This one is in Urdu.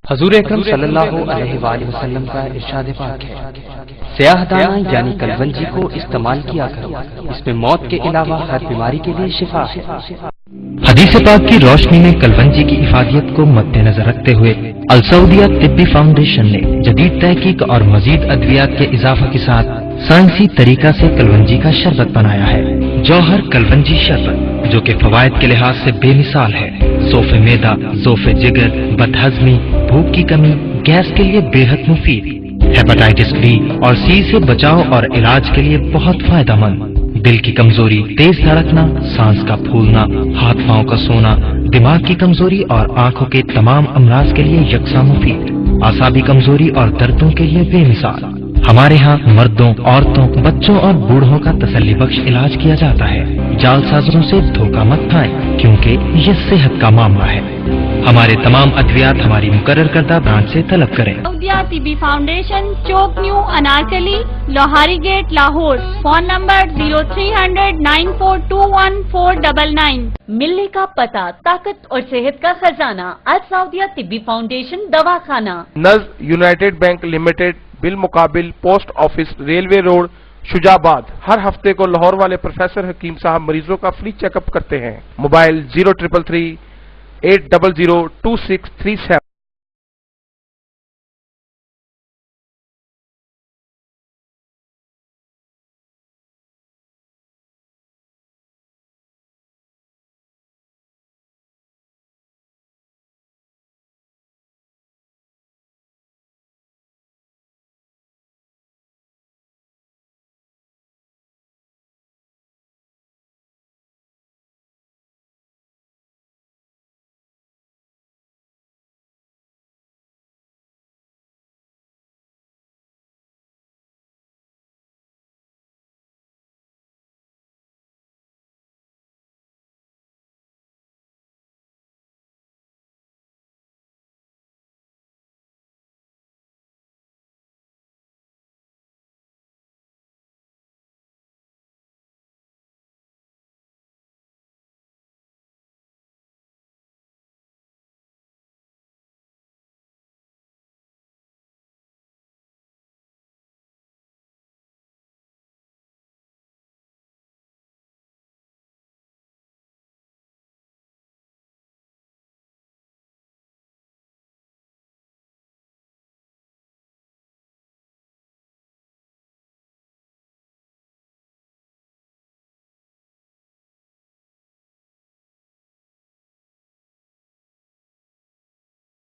حضور اکرم صلی اللہ علیہ وآلہ وسلم کا ارشاد پاک ہے، سیاہ دانہ یعنی کلونجی کو استعمال کیا کرو، اس میں موت کے علاوہ ہر بیماری کے لیے شفا ہے۔ حدیث پاک کی روشنی میں کلونجی کی افادیت کو مد نظر رکھتے ہوئے السعودیہ طبی فاؤنڈیشن نے جدید تحقیق اور مزید ادویات کے اضافہ کے ساتھ سائنسی طریقہ سے کلونجی کا شربت بنایا ہے۔ جوہر کلونجی شربت، جو کہ فوائد کے لحاظ سے بے مثال ہے، ذوف معدہ، ذوف جگر، بد ہضمی، بھوک کی کمی، گیس کے لیے بے حد مفید، ہیپاٹائٹس بی اور سی سے بچاؤ اور علاج کے لیے بہت فائدہ مند، دل کی کمزوری، تیز دھڑکنا، سانس کا پھولنا، ہاتھ پاؤں کا سونا، دماغ کی کمزوری اور آنکھوں کے تمام امراض کے لیے یکساں مفید، اعصابی کمزوری اور دردوں کے لیے بے مثال۔ ہمارے ہاں مردوں، عورتوں، بچوں اور بوڑھوں کا تسلی بخش علاج کیا جاتا ہے۔ جعل سازوں سے دھوکہ مت کھائیں، کیونکہ یہ صحت کا معاملہ ہے۔ ہمارے تمام ادویات ہماری مقرر کردہ برانچ سے طلب کریں۔ سعودیہ طبی فاؤنڈیشن، چوک new, Anarkali, Lohari gate, Lahore. Phone number 0300 9421 ملنے کا پتہ، طاقت اور صحت کا خزانہ، السعودیہ طبی فاؤنڈیشن دواخانہ، نزد یونائٹڈ بینک لمیٹڈ، بالمقابل post office, railway road, Shujabad. ہر ہفتے کو لاہور والے پروفیسر حکیم صاحب مریضوں کا فری چیک اپ کرتے ہیں۔ موبائل 0333 800 2637۔